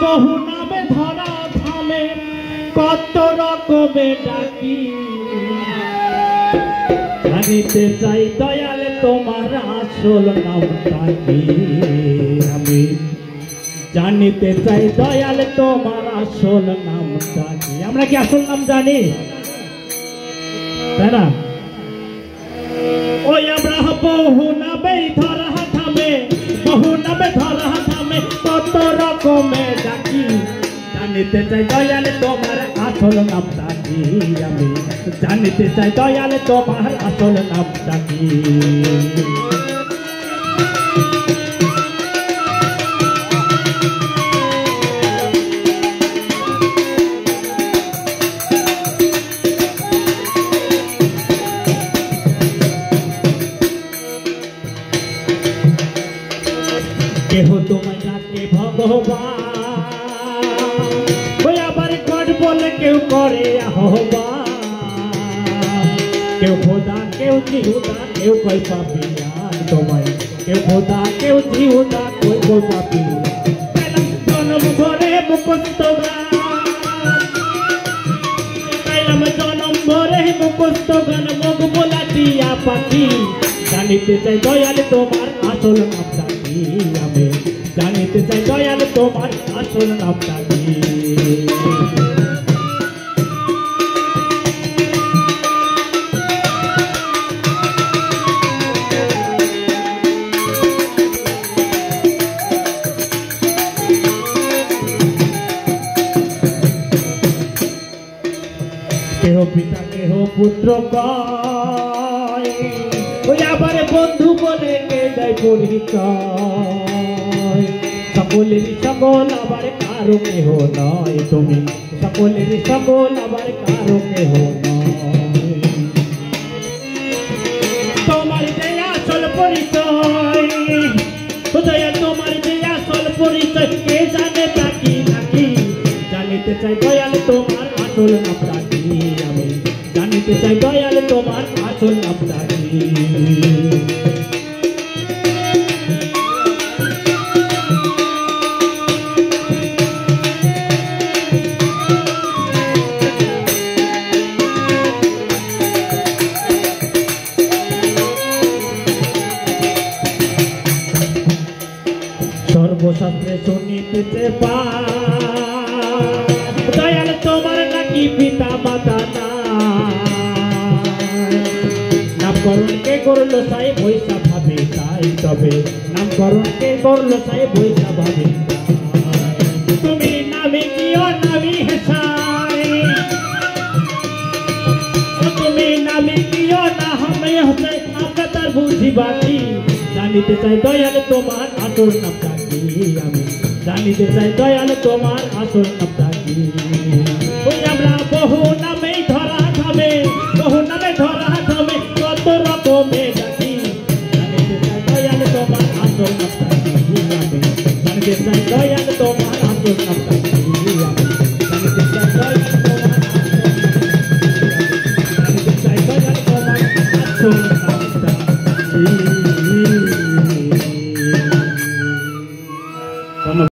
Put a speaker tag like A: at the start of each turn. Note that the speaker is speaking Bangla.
A: বহু নামে ধরা থামে কত রকমে ডাকি জানিতে চাই দয়াল তোমার আসল নামটা কি আমি জানিতে চাই দয়াল তোমার আসল নামটা কি আমরা কি আসল নাম জানি তাই না ওই আমরা বহু নামে ধরা থামে বহু নামে ধরা থামে কত রকমে ডাকি জানিতে চাই দয়াল তোমার আসল নামটা কি আমি জানিতে চাই দয়াল তোমার আসল নামটা কি কেহ তোমায় ডাকে ভগবান ওই আবার গড বলে কেউ করে আহ্বান কেউ খোদা কেউ জিহুদা কেউ কই পাপিয়ান তোমায় কেউ খোদা কেউ জিহুদা কেউ কই পাপিয়ান জনম ভরে মুখস্থ গান পাইলাম জনম ভরে মুখস্থ গান মুখ বলা দিয়া পাখি জানিতে চাই দয়াল তোমার আসল নামটা কি আমি জানিতে চাই দয়াল তোমার আসল নামটা কি কেহ পিতা কেহ পুত্র কয় ওই আবার বন্ধু বলে কে দেয় পরিচয় সকলেরই সকল আবার কারো কেহ নয় তুমি সকলেরই সকল আবার কারো কেহ নয় তোমার যে আসল পরিচয় দয়াল তোমার যে আসল পরিচয় কে জানে তাকি নাকি জানিতে চাই দয়াল তোমার আসল নামটা কি আমি জানিতে চাই দয়াল তোমার আসল নামটা কি সর্বশাস্ত্রে শুনিতেছে দয়াল তোমার নাকি পিতা মাতা নামকরণ কে করলো সাই বৈশা ভাবে তাই তবে নামকরণ কে করলো সাই বৈশা ভাবে তুমি নামে কিও নামি হেসাই তুমি নামে কিও না আমি হতে আমরা তার বুঝি বাকি জানিতে চাই দয়াল তোমার আসল নামটা কি আমি জানিতে চাই দয়াল তোমার আসল নামটা কি